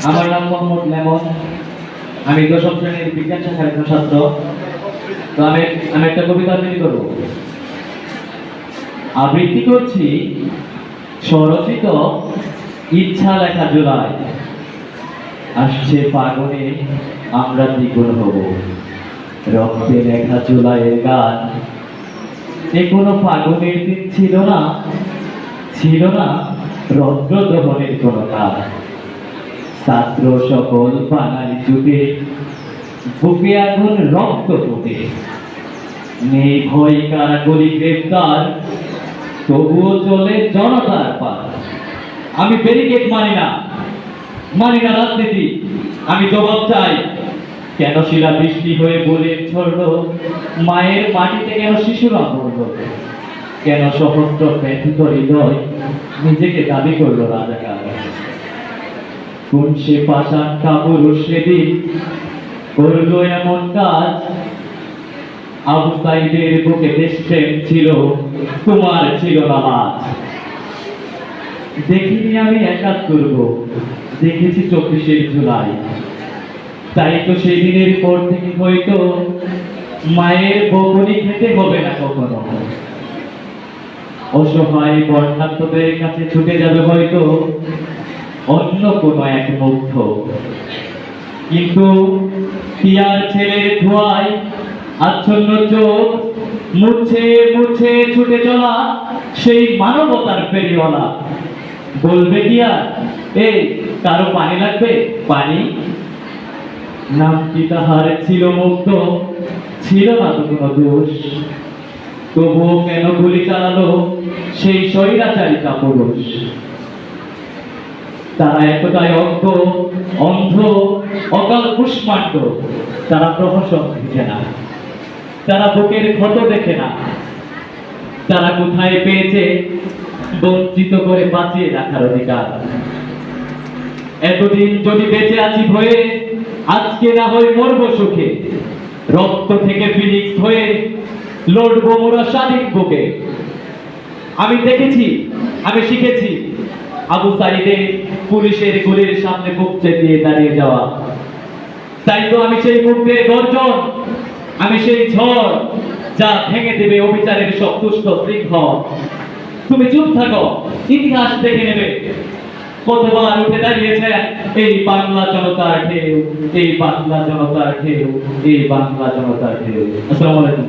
আমার নাম মোহাম্মদ লেমন। আমি দশম শ্রেণীর বিজ্ঞান শাখার একজন ছাত্র। তো আমি একটা কবিতা আবৃত্তি করব। আবৃত্তি করছি স্বরচিত ইচ্ছা লেখা জুলাই। আসছে ফাগুনে আমরা দ্বিগুণ হব, রক্তে লেখা জুলাইয়ের গান। এ কোনো ফাগুনের দিন ছিল না, ছিল না রৌদ্র দহনের কোনো কাজ। ছাত্র সকল বাঙালি যুগে বুকে আগুন রক্ত ফুটে, নেই ভয় কারাগুলি গ্রেফতার, তবুও চলে জনতার পার। আমি ব্যারিকেড মানি না, মানি না রাজনীতি। আমি জবাব চাই, কেন শিলা বৃষ্টি হয়ে বলে ছড়লো, মায়ের মাটিতে কেন শিশুরা পড়লো, কেন সহস্র ব্যথিত হৃদয় নিজেকে দাবি করলো রাজাকার। কোন সে পাষাণ কাপুরুষ সেদিন করলো এমন কাজ, আবু সাইদের বুকে দেশপ্রেম ছিল, তোমার ছিল না লাজ। দেখিনি আমি ৭১ দেখেছি ২৪শে জুলাই। তাই তো সেই দিনের পর থেকে হয়তো মায়ের বকুনি খেতে হবে না কখনো। অসহায় বর্ণাঢ্যদের কাছে ছুটে যাবে হয়তো অন্য কোনো এক মুগ্ধ। কিন্তু পিয়ার ছেলের ধোঁয়ায় আচ্ছন্ন চোখ মুছে মুছে ছুটে চলা সেই মানবতার ফেরিওয়ালা বলবে কি আর, এই কারো পানি লাগবে? পানি নামটি তাহার ছিল মুগ্ধ, ছিল না তো কোনো দোষ। তবুও কেন গুলি চালালো সেই স্বৈরাচারী কাপুরুষ? তারা এতটাই অজ্ঞ, অন্ধ, অকাল কুষ্মাণ্ড। তারা প্রহসন দেখে না, তারা বুকের ক্ষত দেখে না। তারা কোথায় পেয়েছে বঞ্চিত করে বাঁচিয়ে রাখার অধিকার? এতদিন যদি বেঁচে আছি ভয়ে, আজকে না হয় মরব সুখে। রক্ত থেকে ফিনিক্স হয়ে লড়বো মোরা স্বাধীন বুকে। আমি দেখেছি, আমি শিখেছি আবু সাইদের পুলিশের গুলির সামনে বুক চেপিয়ে দাঁড়িয়ে যাওয়া। তাই তো আমি সেই মুক্তের গর্জন, আমি সেই ঝড় যা ভেঙে দেবে অবিচারের সবতুষ্ট শৃঙ্খল। তুমি চুপ থাকো, ইতিহাস দেখে নেবে কতবার উঠে দাঁড়িয়েছে এই বাংলা জনতার ঢেউ, এই বাংলা জনতার ঢেউ, এই বাংলা জনতার ঢেউ। আসসালামু আলাইকুম।